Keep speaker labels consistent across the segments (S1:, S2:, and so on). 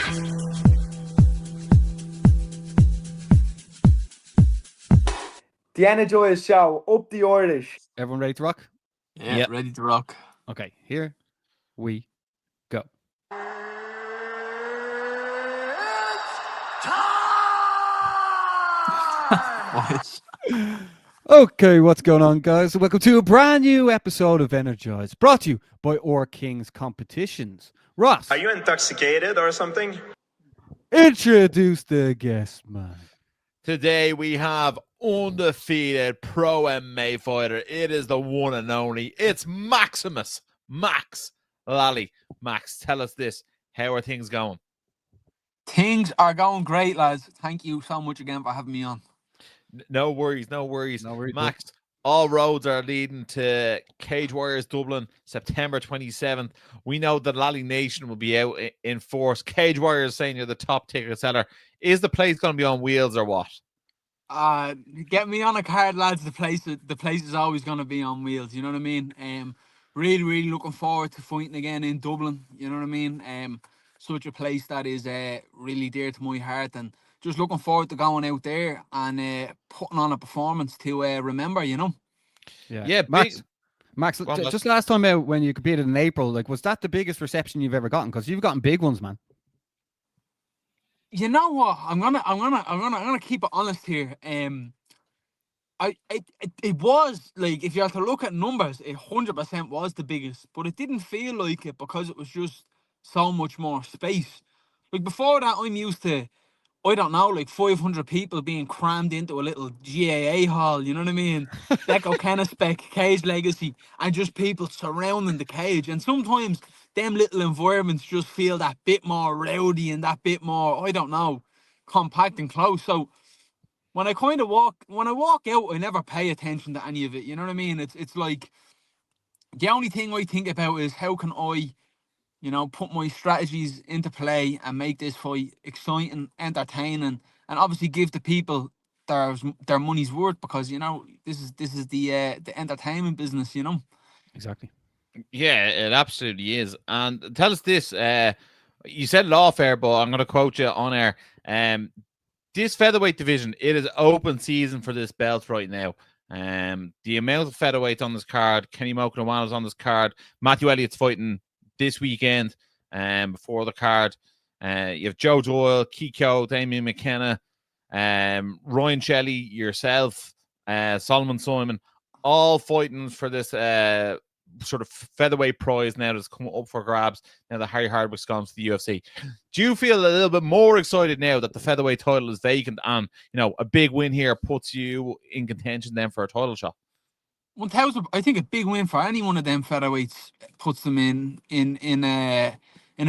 S1: The Energized Show, up the Irish.
S2: Everyone ready to rock?
S3: Yeah, yep. Ready to rock.
S2: Okay, here we go. Okay, what's going on, guys? Welcome to a brand new episode of Energized, brought to you by Or Kings Competitions. Ross,
S4: are you intoxicated or something?
S2: Introduce the guest, man.
S5: Today we have undefeated pro MMA fighter. It is the one and only. It's Max Lally. Max, tell us this. How are things going?
S3: Things are going great, lads. Thank you so much again for having me on.
S5: No worries. Max, all roads are leading to Cage Warriors Dublin, September 27th. We know that Lally Nation will be out in force. Cage Warriors saying you're the top ticket seller. Is the place going to be on wheels or what?
S3: Get me on a card, lads. The place is always going to be on wheels. You know what I mean? Really looking forward to fighting again in Dublin. You know what I mean? Such a place that is really dear to my heart, and just looking forward to going out there and putting on a performance to remember. You know?
S5: Yeah.
S2: Max, just last time out when you competed in April, like, was that the biggest reception you've ever gotten? Because you've gotten big ones, man.
S3: You know what? I'm gonna keep it honest here. It was like, if you have to look at numbers, 100% was the biggest, but it didn't feel like it because it was just so much more space. Like before that, I'm used to, I don't know, like 500 people being crammed into a little GAA hall. You know what I mean? Deco Kennispec, Cage Legacy, and just people surrounding the cage. And sometimes them little environments just feel that bit more rowdy and that bit more, I don't know, compact and close. So when I walk out, I never pay attention to any of it. You know what I mean? It's like the only thing I think about is how can I, you know, put my strategies into play and make this fight exciting, entertaining, and obviously give the people their money's worth, because you know this is the entertainment business. You know.
S2: Exactly.
S5: Yeah, it absolutely is. And tell us this. You said it off air, but I'm going to quote you on air. This featherweight division, it is open season for this belt right now. The amount of featherweights on this card, Kenny Mokanawana's on this card, Matthew Elliott's fighting this weekend before the card. You have Joe Doyle, Kiko, Damien McKenna, Ryan Shelley, yourself, Solomon Simon, all fighting for this sort of featherweight prize now that's come up for grabs now that Harry Hardwick's gone to the UFC. Do you feel a little bit more excited now that the featherweight title is vacant and, you know, a big win here puts you in contention then for a title shot?
S3: 1,000. I think a big win for any one of them featherweights puts them in a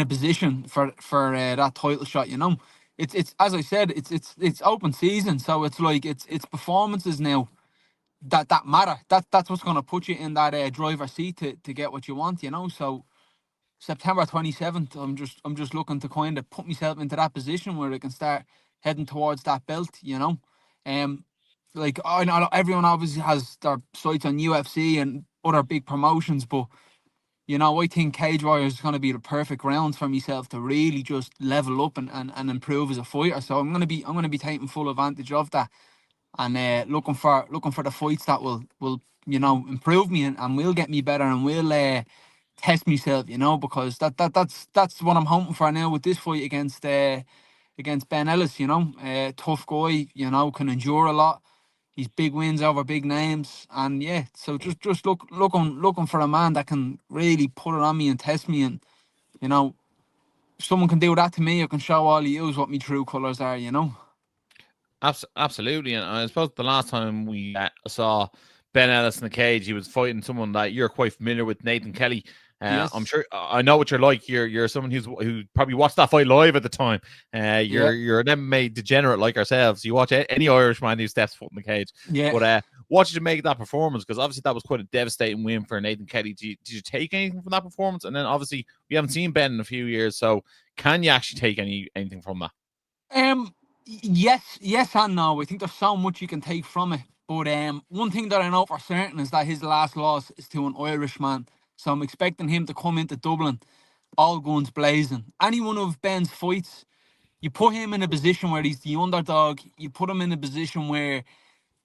S3: position for that title shot. You know, it's as I said, it's open season, so it's like it's performances now that matter. That's what's going to put you in that driver's seat to get what you want. You know, so September 27th, I'm just looking to kind of put myself into that position where I can start heading towards that belt. You know, like I know everyone obviously has their sights on UFC and other big promotions, but you know, I think Cage Warriors is going to be the perfect round for myself to really just level up and improve as a fighter. So I'm going to be taking full advantage of that and looking for the fights that will you know improve me and will get me better and will test myself. You know, because that's what I'm hoping for now with this fight against Ben Ellis. You know, tough guy. You know, can endure a lot. He's big wins over big names, and yeah, so just looking for a man that can really put it on me and test me, and you know, if someone can do that to me, I can show all of you what my true colours are. You know.
S5: Absolutely, and I suppose the last time we saw Ben Ellis in the cage, he was fighting someone that you're quite familiar with, Nathan Kelly.
S3: Yes.
S5: I'm sure I know what you're like. You're someone who probably watched that fight live at the time. You're an MMA degenerate like ourselves. You watch any Irishman who steps foot in the cage.
S3: Yeah.
S5: But what did you make of that performance? Because obviously that was quite a devastating win for Nathan Kelly. Did you take anything from that performance? And then obviously we haven't seen Ben in a few years, so can you actually take anything from that?
S3: Yes and no. I think there's so much you can take from it. But one thing that I know for certain is that his last loss is to an Irishman. So I'm expecting him to come into Dublin all guns blazing. Any one of Ben's fights, you put him in a position where he's the underdog. You put him in a position where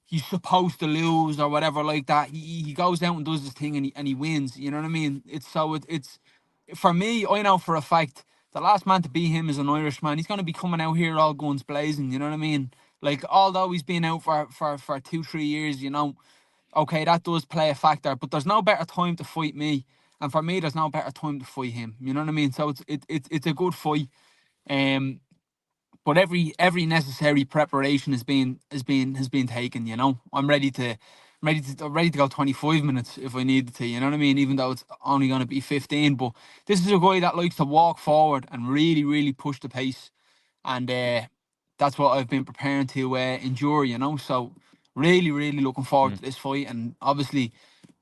S3: he's supposed to lose or whatever like that. He goes out and does his thing and he wins. You know what I mean? It's for me. I know for a fact the last man to beat him is an Irishman. He's going to be coming out here all guns blazing. You know what I mean? Like, although he's been out for 2-3 years, you know, okay, that does play a factor. But there's no better time to fight me, and for me, there's no better time to fight him. You know what I mean? So it's a good fight. But every necessary preparation has been taken. You know, I'm ready to go 25 minutes if I needed to. You know what I mean? Even though it's only going to be 15. But this is a guy that likes to walk forward and really push the pace, and that's what I've been preparing to endure. You know, so really looking forward to this fight, and obviously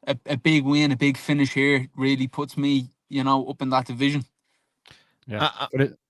S3: a big win, a big finish here really puts me, you know, up in that division.
S2: Yeah.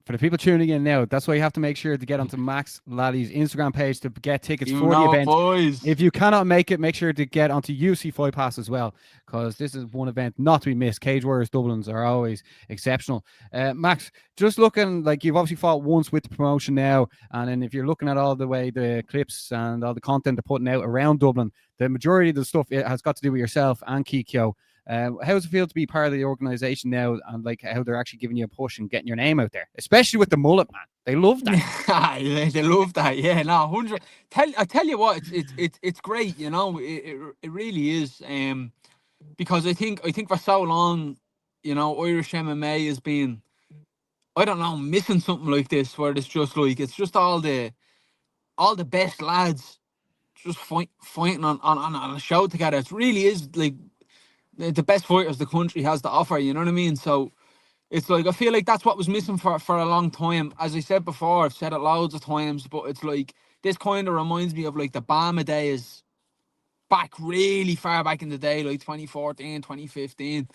S2: For the people tuning in now, that's why you have to make sure to get onto Max Lally's Instagram page to get tickets for the event.
S3: Boys.
S2: If you cannot make it, make sure to get onto UFC Fight Pass as well, because this is one event not to be missed. Cage Warriors Dublins are always exceptional. Max, just looking like you've obviously fought once with the promotion now, and then if you're looking at all the way the clips and all the content they're putting out around Dublin, the majority of the stuff has got to do with yourself and Kikyo. How does it feel to be part of the organization now, and like how they're actually giving you a push and getting your name out there, especially with the mullet, man? They love that.
S3: They love that. Yeah, no, 100. I tell you what, it's great. You know, it really is. Because I think for so long, you know, Irish MMA has been, I don't know, missing something like this, where it's just like all the best lads just fighting on a show together. It really is like the best fighters the country has to offer. You know what I mean? So it's like, I feel like that's what was missing for a long time. As I said before, I've said it loads of times, but it's like, this kind of reminds me of like the Bama days back really far back in the day, like 2014, 2015,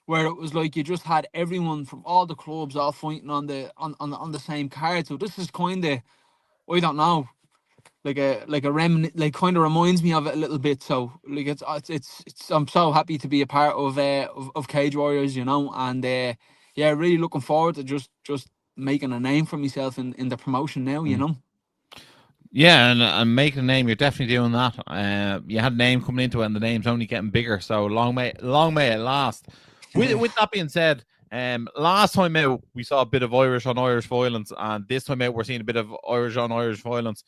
S3: where it was like you just had everyone from all the clubs all fighting on the same card. So this is kind of, I don't know, like a like kind of reminds me of it a little bit. So like it's I'm so happy to be a part of Cage Warriors, you know, and yeah, really looking forward to just making a name for myself in the promotion now, you know.
S5: Yeah, and making a name, you're definitely doing that. You had a name coming into it, and the name's only getting bigger. So long may it last. With that being said, last time out we saw a bit of Irish on Irish violence, and this time out we're seeing a bit of Irish on Irish violence.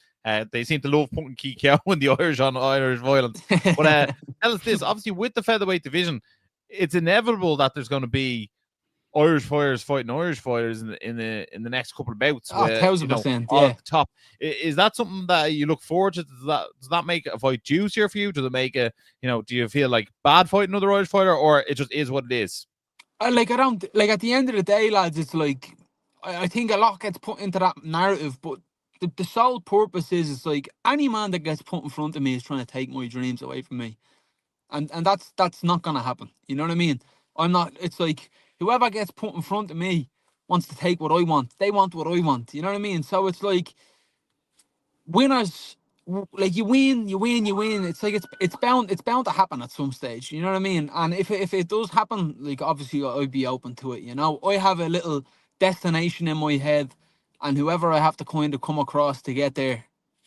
S5: They seem to love putting Kikyo in the Irish on Irish violence. But tell us this: obviously, with the featherweight division, it's inevitable that there's going to be Irish fighters fighting Irish fighters in the next couple of bouts.
S3: 1,000%,
S5: all
S3: yeah.
S5: at the top. Is that something that you look forward to? Does that make a fight juicier for you? Does it make a, do you feel like bad fighting another Irish fighter, or it just is what it is?
S3: I don't like, at the end of the day, lads, it's like, I think a lot gets put into that narrative, but the sole purpose is, it's like, any man that gets put in front of me is trying to take my dreams away from me, and that's not gonna happen. You know what I mean? I'm not. It's like, whoever gets put in front of me wants to take what I want. They want what I want. You know what I mean? So it's like, winners, like, you win. It's like, it's bound to happen at some stage. You know what I mean? And if it does happen, like, obviously I'd be open to it. You know, I have a little destination in my head, and whoever I have to kind of come across to get there,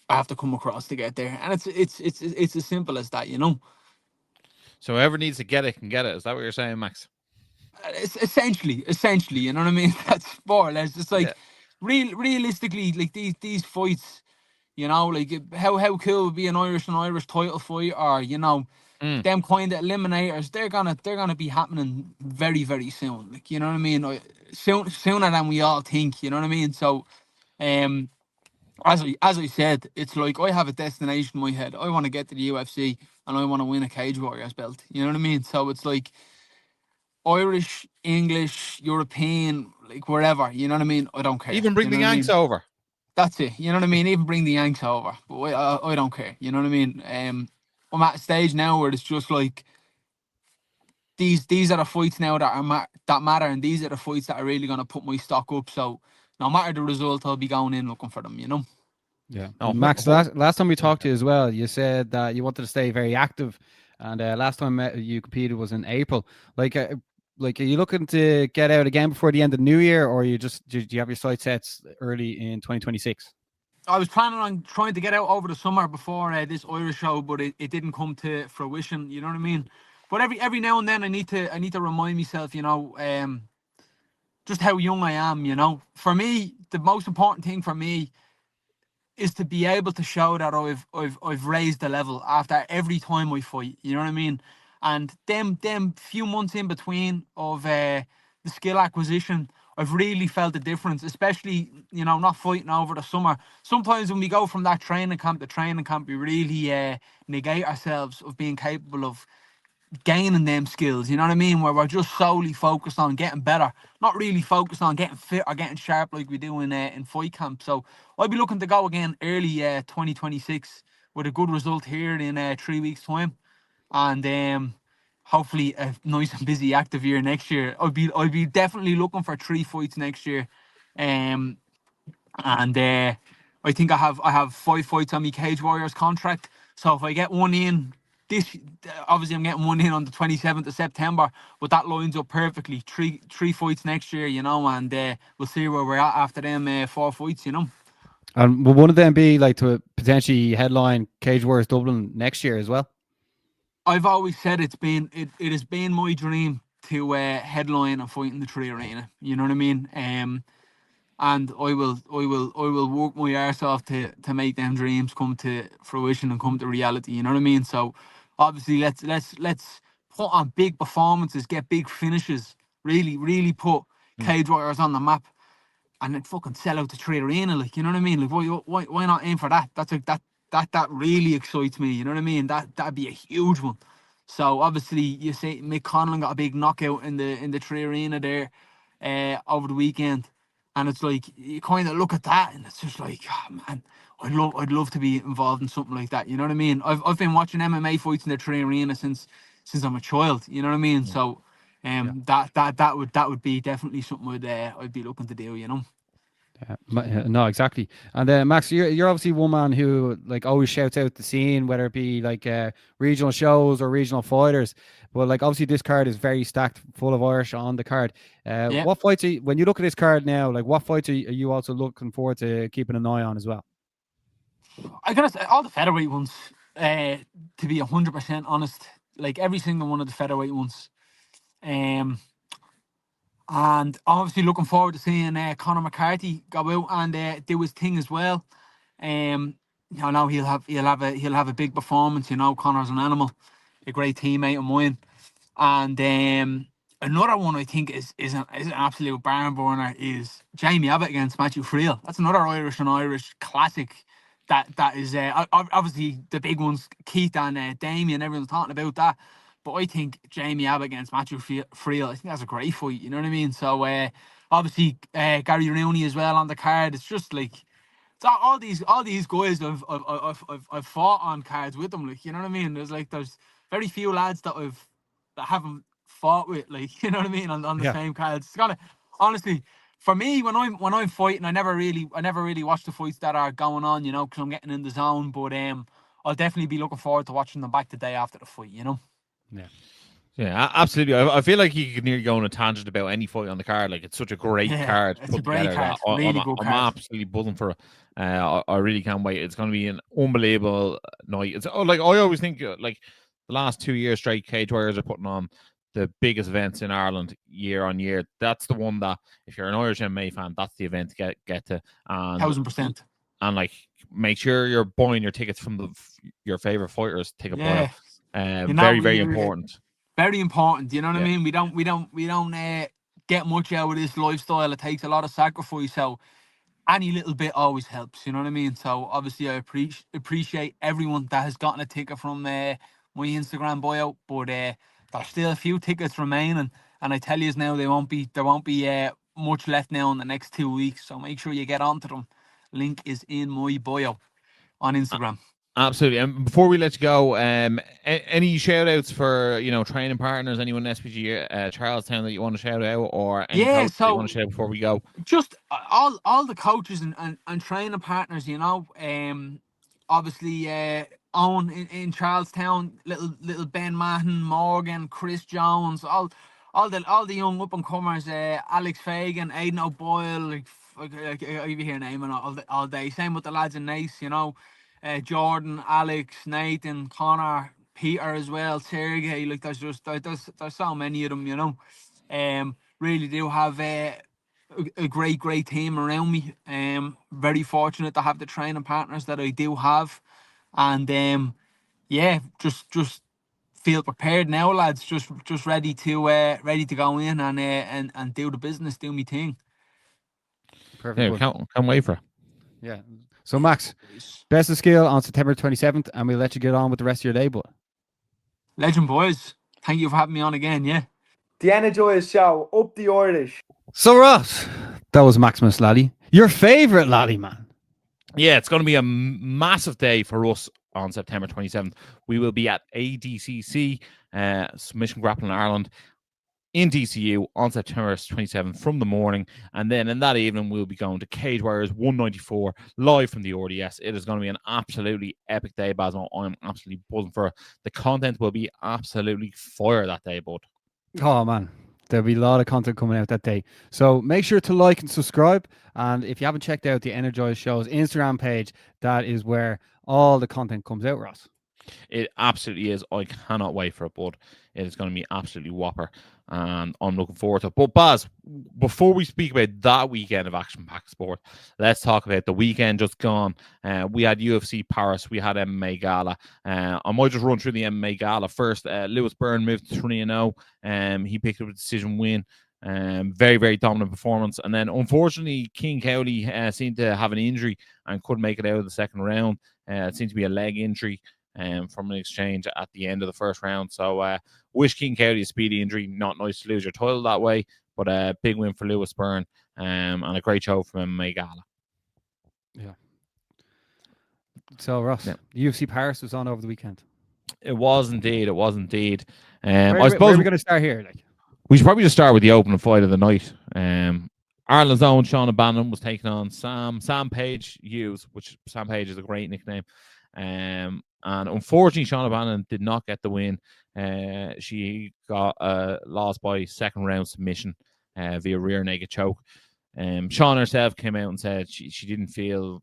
S3: I have to come across to get there. And it's as simple as that. You know.
S5: So whoever needs to get it can get it. Is that what you're saying, Max?
S3: It's essentially, you know what I mean? That's more or less. It's like, realistically, like, these fights, you know, like, how cool would be an Irish title fight, or, you know, them kind of eliminators. They're gonna be happening very, very soon. Like, you know what I mean? Sooner than we all think. You know what I mean? So, as I said, it's like, I have a destination in my head. I want to get to the UFC, and I want to win a Cage Warriors belt. You know what I mean? So it's like, Irish, English, European, like, wherever, you know what I mean? I don't care.
S5: Even bring the Yanks over.
S3: That's it. You know what I mean? Even bring the Yanks over. But I don't care. You know what I mean? I'm at a stage now where it's just like, these are the fights now that matter, and these are the fights that are really going to put my stock up. So no matter the result, I'll be going in looking for them, you know?
S2: Yeah. Max, last time we talked to you as well, you said that you wanted to stay very active. And last time you competed was in April. Like, like, are you looking to get out again before the end of the new year, or do you have your sight sets early in 2026?
S3: I was planning on trying to get out over the summer before this Irish show, but it didn't come to fruition. You know what I mean? But every now and then I need to remind myself, just how young I am. For me, the most important thing for me is to be able to show that I've raised the level after every time I fight. You know what I mean? And them few months in between of the skill acquisition, I've really felt the difference, especially not fighting over the summer. Sometimes when we go from that training camp to training camp, we really negate ourselves of being capable of gaining them skills, you know what I mean? Where we're just solely focused on getting better, not really focused on getting fit or getting sharp like we do in fight camp. So I'll be looking to go again early 2026 with a good result here in 3 weeks' time, and hopefully a nice and busy active year next year. I'll be definitely looking for 3 fights next year, and I think I have 5 fights on my Cage Warriors contract. So if I get one in this, obviously I'm getting one in on the 27th of September, but that lines up perfectly. Three fights next year, and we'll see where we're at after them 4 fights.
S2: And will one of them be like to potentially headline Cage Warriors Dublin next year as well?
S3: I've always said it has been my dream to headline a fight in the Tree Arena. You know what I mean? And I will work my arse off to make them dreams come to fruition and come to reality. You know what I mean? So obviously let's put on big performances, get big finishes, really put Cage Warriors on the map, and then fucking sell out the Tree Arena. Like, you know what I mean? Like, why not aim for that? That's like that really excites me. You know what I mean? That'd be a huge one. So obviously you say Mick Conlon got a big knockout in the Tree Arena there over the weekend. And it's like, you kind of look at that and it's just like, oh, man, I'd love to be involved in something like that. You know what I mean? I've been watching MMA fights in the Tree Arena since I'm a child. You know what I mean? So, that would be definitely something I'd be looking to do.
S2: No, exactly. And Max, you're obviously one man who like always shouts out the scene, whether it be like regional shows or regional fighters. But like obviously this card is very stacked, full of Irish on the card. What fights when you look at this card now? Like what fights are you also looking forward to keeping an eye on as well?
S3: I gotta say, all the featherweight ones. To be 100% honest, like every single one of the featherweight ones. And obviously looking forward to seeing Conor McCarthy go out and do his thing as well. Now he'll have a big performance. Conor's an animal, a great teammate of mine. And another one I think is an absolute barn burner is Jamie Abbott against Matthew Friel. That's another Irish on Irish classic. That is obviously the big ones. Keith and Damien, everyone's talking about that. But I think Jamie Abbott against Matthew Friel, I think that's a great fight. You know what I mean? So obviously Gary Rooney as well on the card. It's just like it's all these guys I've fought on cards with them. Like, you know what I mean? There's very few lads that haven't fought with, like, you know what I mean, on the same cards. It's kinda, honestly, for me, when I'm fighting, I never really watch the fights that are going on, because I'm getting in the zone. But I'll definitely be looking forward to watching them back the day after the fight.
S5: Yeah, absolutely. I feel like you could nearly go on a tangent about any fight on the card. Like, it's such a great card.
S3: It's a great card. Really good card.
S5: I'm absolutely buzzing for it. I really can't wait. It's going to be an unbelievable night. It's like I always think like the last 2 years straight, Cage Warriors are putting on the biggest events in Ireland year on year. That's the one that if you're an Irish MMA fan, that's the event to get to. And
S3: 1000%.
S5: And like, make sure you're buying your tickets from your favorite fighters. Take a buy. Very important.
S3: Very important, you know what I mean? We don't get much out of this lifestyle. It takes a lot of sacrifice, so any little bit always helps. You know what I mean? So obviously, I appreciate everyone that has gotten a ticket from my Instagram bio, but there's still a few tickets remaining, and I tell you now, there won't be much left now in the next 2 weeks. So make sure you get onto them. Link is in my bio on Instagram.
S5: Absolutely. And before we let you go, any shout outs for training partners, anyone in SPG Charlestown that you want to shout out, or any coach that you want to shout out before we go?
S3: Just all the coaches and training partners, obviously Owen in Charlestown, little Ben Mahon, Morgan, Chris Jones, all all the young up and comers, Alex Fagan, Aidan O'Boyle, like I be here naming all day. Same with the lads in Nice, you know, Jordan, Alex, Nathan, Connor, Peter as well, Sergey. Like there's so many of them, you know. Really do have a great team around me. Very fortunate to have the training partners that I do have, and yeah, just feel prepared now, lads. Just ready to go in and do the business, do me thing.
S2: Perfect.
S5: Yeah, can't wait for it.
S2: Yeah. So Max, best of skill on September 27th, and we'll let you get on with the rest of your day, but
S3: Legend boys, thank you for having me on again. Yeah.
S1: The Energized Show, up the Irish.
S2: so Ross, that was Maximus Lally. Your favorite Lally, man.
S5: Yeah, it's going to be a massive day for us on September 27th. We will be at ADCC, Submission Grappling Ireland, in DCU on September 27th from the morning. And then in that evening, we'll be going to Cage Warriors 194 live from the RDS. It is going to be an absolutely epic day, Basmo. I'm absolutely buzzing for it. The content will be absolutely fire that day, bud.
S2: Oh, man. There'll be a lot of content coming out that day. So make sure to like and subscribe. And if you haven't checked out the Energized Show's Instagram page, that is where all the content comes out, Ross.
S5: It absolutely is. I cannot wait for it, bud. It is going to be absolutely whopper, and I'm looking forward to it. But Baz, before we speak about that weekend of action-packed sport, let's talk about the weekend just gone. We had UFC Paris, we had MMA Gala. I might just run through the MMA Gala first. Lewis Byrne moved to 3-0. He picked up a decision win. Very, very dominant performance. And then, unfortunately, King Cowley seemed to have an injury and couldn't make it out of the second round. It seemed to be a leg injury from an exchange at the end of the first round. So wish King Cowley a speedy injury. Not nice to lose your title that way, but a big win for Lewis Byrne and a great show from MMA Gala.
S2: Yeah. So Ross, UFC Paris was on over the weekend.
S5: It was indeed. It was indeed.
S2: I suppose where are we going to start here? Like,
S5: we should probably just start with the opening fight of the night. Ireland's own Sean O'Bannon was taking on Sam Page Hughes, which Sam Page is a great nickname. And unfortunately, Sean O'Bannon did not get the win. She got lost by second round submission via rear naked choke. Sean herself came out and said she didn't feel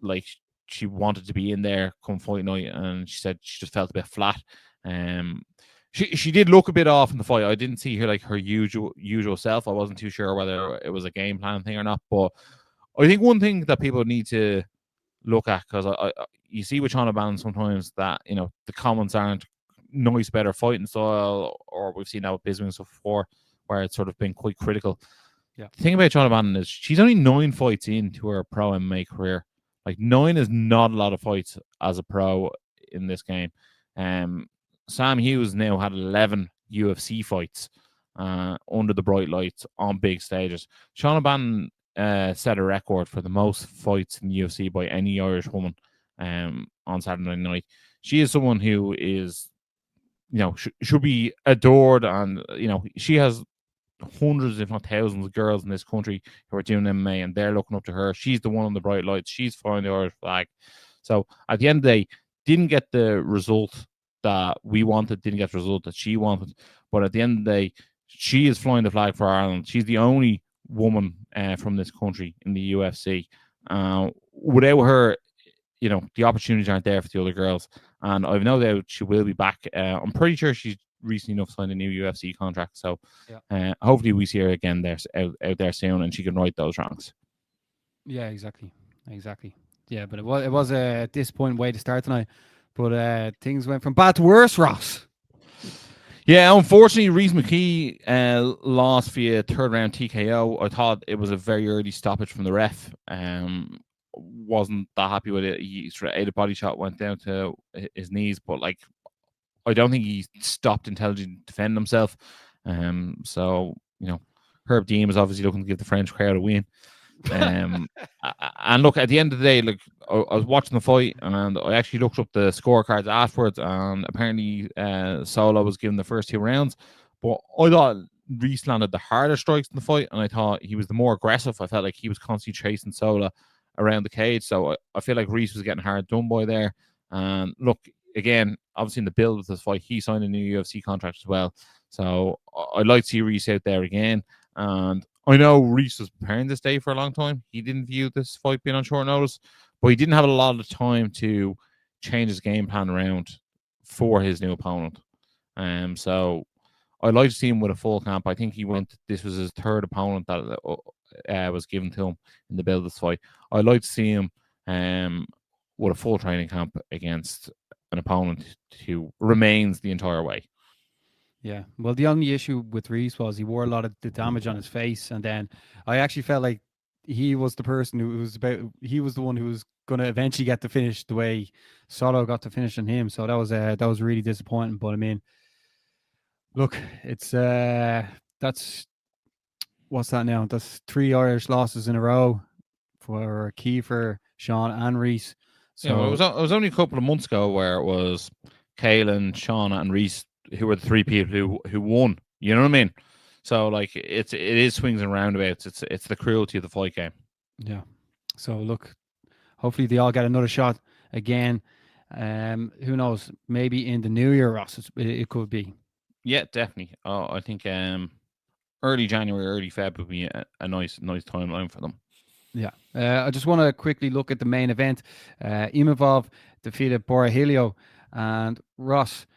S5: like she wanted to be in there come fight night, and she said she just felt a bit flat. She did look a bit off in the fight. I didn't see her like her usual self. I wasn't too sure whether it was a game plan thing or not. But I think one thing that people need to look at, because you see with Sean O'Bannon sometimes that, you know, the comments aren't nice about her fighting style, or we've seen that with Biswing stuff before, where it's sort of been quite critical.
S2: Yeah.
S5: The thing about Sean O'Bannon is she's only 9 fights into her pro MMA career. Like 9 is not a lot of fights as a pro in this game. Sam Hughes now had 11 UFC fights under the bright lights on big stages. Sean O'Bannon set a record for the most fights in the UFC by any Irish woman on Saturday night. She is someone who is, you know, should be adored, and, you know, she has hundreds, if not thousands, of girls in this country who are doing MMA, and they're looking up to her. She's the one on the bright lights. She's flying the Irish flag. So at the end of the day, didn't get the result that we wanted, didn't get the result that she wanted. But at the end of the day, she is flying the flag for Ireland. She's the only woman from this country in the UFC. Without her, you know, the opportunities aren't there for the other girls. And I've no doubt she will be back. I'm pretty sure she's recently enough signed a new UFC contract. So hopefully we see her again there out there soon, and she can right those wrongs. Yeah,
S2: exactly. Yeah, but it was a disappointing way to start tonight. But things went from bad to worse, Ross.
S5: Yeah, unfortunately, Reece McKee lost via third round TKO. I thought it was a very early stoppage from the ref. Wasn't that happy with it. He sort of ate a body shot, went down to his knees, but like, I don't think he stopped intelligently to defend himself. So, you know, Herb Dean is obviously looking to give the French crowd a win. And look, at the end of the day, like, I was watching the fight, and I actually looked up the scorecards afterwards, and apparently Solo was given the first 2 rounds, but I thought Reece landed the harder strikes in the fight, and I thought he was the more aggressive. I felt like he was constantly chasing Solo around the cage, so I feel like Reece was getting hard done by there. And look, again, obviously in the build of this fight, he signed a new UFC contract as well, So I'd like to see Reese out there again. And I know Reese was preparing this day for a long time. He didn't view this fight being on short notice, but he didn't have a lot of time to change his game plan around for his new opponent. So I'd like to see him with a full camp. I think this was his third opponent that was given to him in the build of this fight. I'd like to see him with a full training camp against an opponent who remains the entire way.
S2: Yeah. Well, the only issue with Reese was he wore a lot of the damage on his face, and then I actually felt like he was the person he was the one who was going to eventually get to finish the way Soto got to finish on him. So that was really disappointing. But I mean, look, it's that's what's that now? That's 3 Irish losses in a row for Kiefer, Sean, and Reese. So
S5: it was only a couple of months ago where it was Caelan, Shauna, and Reese who were the 3 people who won. You know what I mean? So like it is swings and roundabouts. It's the cruelty of the fight game.
S2: Yeah. So look, hopefully they all get another shot again. Who knows? Maybe in the new year, Ross. It could be.
S5: Yeah, definitely. I think early January, early Feb would be a nice timeline for them.
S2: Yeah. I just want to quickly look at the main event. Imavov defeated Borahilio. And Ross,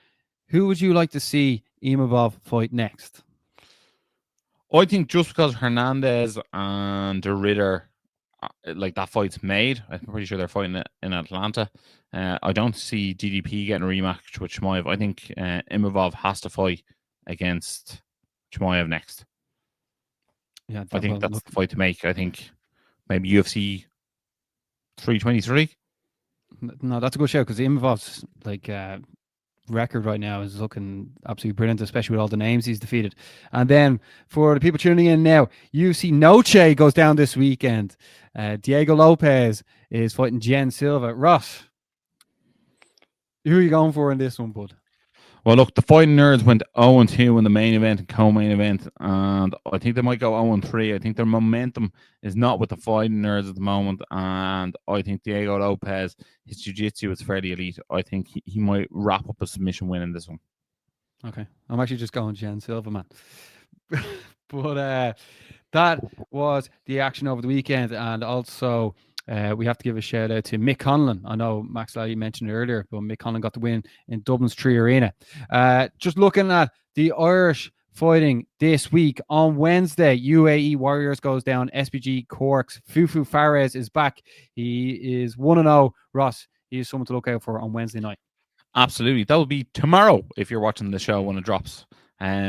S2: who would you like to see Imavov fight next?
S5: I think just because Hernandez and the Ritter, like that fight's made, I'm pretty sure they're fighting in Atlanta. I don't see DDP getting a rematch with Chimaev. I think Imavov has to fight against Chimaev next.
S2: Yeah,
S5: I think that's the fight to make. I think maybe UFC 323.
S2: No, that's a good show because Imavov's record right now is looking absolutely brilliant, especially with all the names he's defeated. And then for the people tuning in now, UFC Noche goes down this weekend. Diego Lopez is fighting Jen Silva. Ross, who are you going for in this one, bud?
S5: Well, look, the Fighting Nerds went 0-2 in the main event and co-main event, and I think they might go 0-3. I think their momentum is not with the Fighting Nerds at the moment, and I think Diego Lopez, his jiu-jitsu is fairly elite. I think he might wrap up a submission win in this one.
S2: Okay, I'm actually just going Jen Silva, man. But that was the action over the weekend, and also we have to give a shout out to Mick Conlon. I know Max Lally mentioned it earlier, but Mick Conlon got the win in Dublin's Tree Arena. Just looking at the Irish fighting this week on Wednesday, UAE Warriors goes down. SBG Corks. Fufu Fares is back. He is 1-0. Ross, he is someone to look out for on Wednesday night. Absolutely.
S5: That will be tomorrow if you're watching the show when it drops.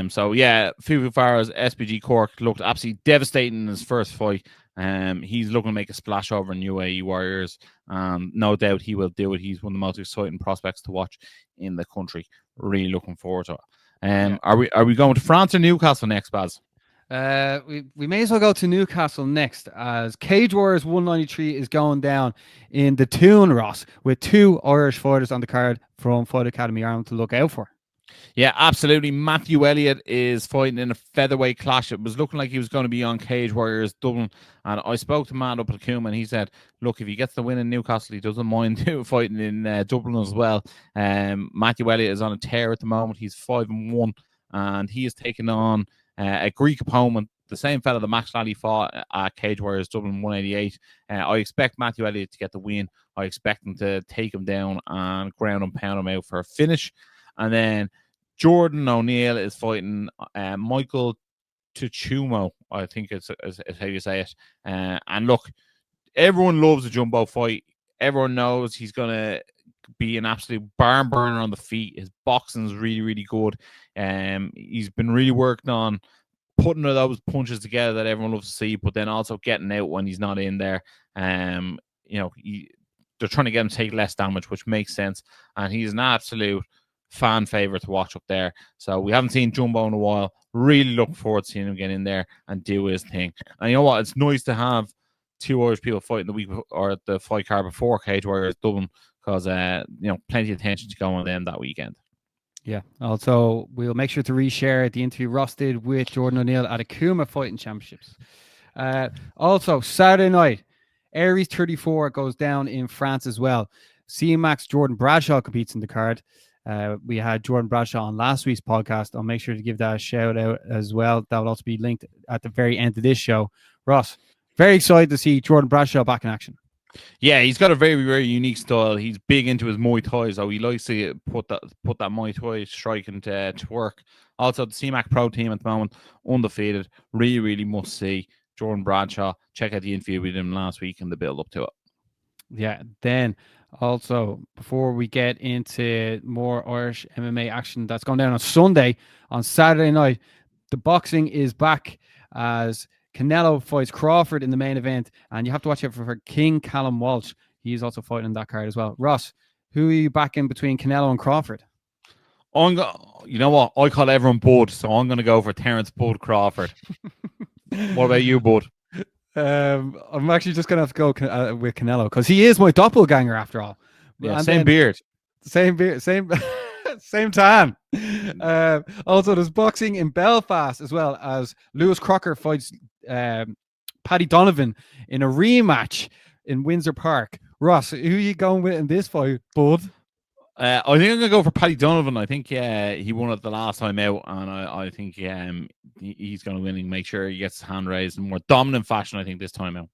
S5: So yeah, Fufu Fares, SBG Cork looked absolutely devastating in his first fight. He's looking to make a splash over in UAE Warriors. No doubt he will do it. He's one of the most exciting prospects to watch in the country. Really looking forward to it. Are we going to France or Newcastle next, Baz?
S2: We may as well go to Newcastle next, as Cage Warriors 193 is going down in the Toon, Ross, with 2 Irish fighters on the card from Fight Academy Ireland to look out for.
S5: Yeah, absolutely. Matthew Elliott is fighting in a featherweight clash. It was looking like he was going to be on Cage Warriors Dublin. And I spoke to Matt up at Coombe, and he said, look, if he gets the win in Newcastle, he doesn't mind fighting in Dublin as well. Matthew Elliott is on a tear at the moment. He's 5-1, and he is taking on a Greek opponent, the same fella that Max Lally fought at Cage Warriors Dublin 188. I expect Matthew Elliott to get the win. I expect him to take him down and ground and pound him out for a finish. And then Jordan O'Neill is fighting Michael Tuchumo, I think is how you say it. And look, everyone loves a jumbo fight. Everyone knows he's going to be an absolute barn burner on the feet. His boxing is really, really good. He's been really working on putting those punches together that everyone loves to see, but then also getting out when he's not in there. They're trying to get him to take less damage, which makes sense. And he's an absolute fan favorite to watch up there. So we haven't seen Jumbo in a while. Really looking forward to seeing him get in there and do his thing. And you know what? It's nice to have 2 Irish people fighting the week or the fight card before Cage Warriors Dublin, because plenty of attention to go on them that weekend.
S2: Yeah. Also, we'll make sure to reshare the interview Ross did with Jordan O'Neill at Akuma Fighting Championships. Also, Saturday night, Aries 34 goes down in France as well. CMAX Jordan Bradshaw competes in the card. We had Jordan Bradshaw on last week's podcast. I'll make sure to give that a shout out as well. That will also be linked at the very end of this show. Ross, very excited to see Jordan Bradshaw back in action.
S5: Yeah, he's got a very, very unique style. He's big into his Muay Thai, so he likes to put that Muay Thai striking to work. Also, the CMAC Pro team at the moment, undefeated. Really, really must see. Jordan Bradshaw, check out the interview with him last week and the build up to it.
S2: Yeah, then also, before we get into more Irish MMA action that's going down on Sunday, on Saturday night, the boxing is back as Canelo fights Crawford in the main event, and you have to watch out for King Callum Walsh. He's also fighting in that card as well. Ross, who are you backing between Canelo and Crawford?
S5: You know what? I call everyone Bud, so I'm going to go for Terence Bud Crawford. What about you, Bud?
S2: I'm actually just going to have to go with Canelo because he is my doppelganger after all.
S5: Yeah, same beard.
S2: Same time. Also, there's boxing in Belfast as well as Lewis Crocker fights Paddy Donovan in a rematch in Windsor Park. Ross, who are you going with in this fight, bud?
S5: I think I'm going to go for Paddy Donovan. I think he won it the last time out, and I think he's going to win and make sure he gets his hand raised in more dominant fashion, I think, this time out.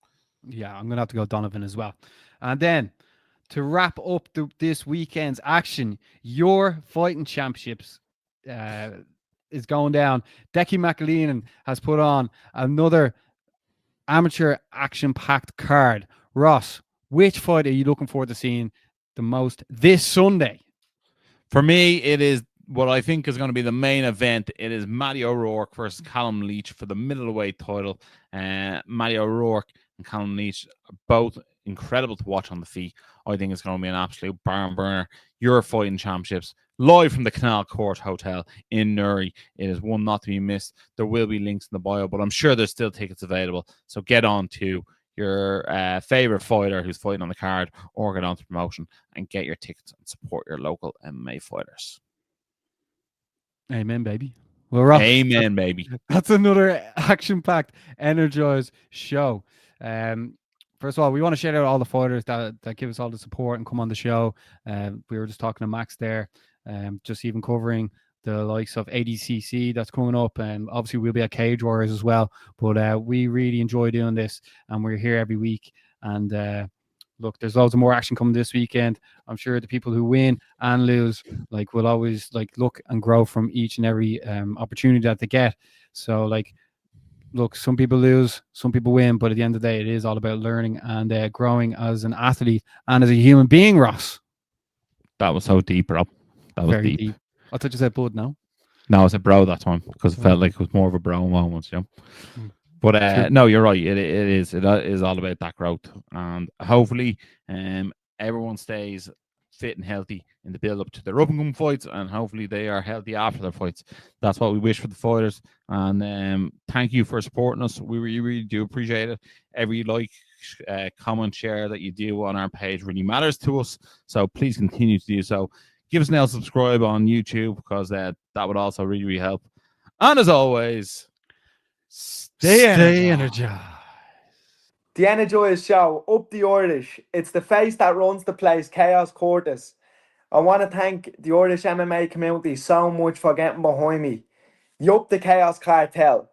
S2: Yeah, I'm going to have to go Donovan as well. And then to wrap up this weekend's action, your fighting championships is going down. Decky McAleenan has put on another amateur action-packed card. Ross, which fight are you looking forward to seeing the most this Sunday?
S5: For me, it is what I think is going to be the main event. It is Matty O'Rourke versus Callum Leach for the middleweight title. Matty O'Rourke and Callum Leach are both incredible to watch on the feet. I think it's going to be an absolute barn burner. Your fighting championships live from the Canal Court Hotel in Newry. It is one not to be missed. There will be links in the bio, but I'm sure there's still tickets available. So get on to your favorite fighter who's fighting on the card, or get on to promotion and get your tickets and support your local MMA fighters.
S2: Amen, baby. Well, Ross,
S5: amen, baby.
S2: That's another action-packed, energized show. First of all, we want to shout out all the fighters that give us all the support and come on the show. We were just talking to Max there, just even covering the likes of ADCC that's coming up, and obviously we'll be at Cage Warriors as well. But we really enjoy doing this, and we're here every week. And look, there's loads of more action coming this weekend. I'm sure the people who win and lose, will always look and grow from each and every opportunity that they get. So look, some people lose, some people win, but at the end of the day, it is all about learning and growing as an athlete and as a human being, Ross.
S5: That was so deep, Rob. That was
S2: very deep. I thought you said bud, no?
S5: No, I said bro that time because it felt like it was more of a bro moment, you know. But no, you're right. It is all about that growth, and hopefully, everyone stays fit and healthy in the build up to their up and coming fights, and hopefully they are healthy after their fights. That's what we wish for the fighters. And thank you for supporting us. We really, really do appreciate it. Every comment, share that you do on our page really matters to us. So please continue to do so. Give us a subscribe on YouTube because that would also really, really help. And as always, stay energized.
S1: The Energized Show, up the Irish. It's the face that runs the place, Chaos Curtis. I want to thank the Irish MMA community so much for getting behind me. You up the Chaos Cartel.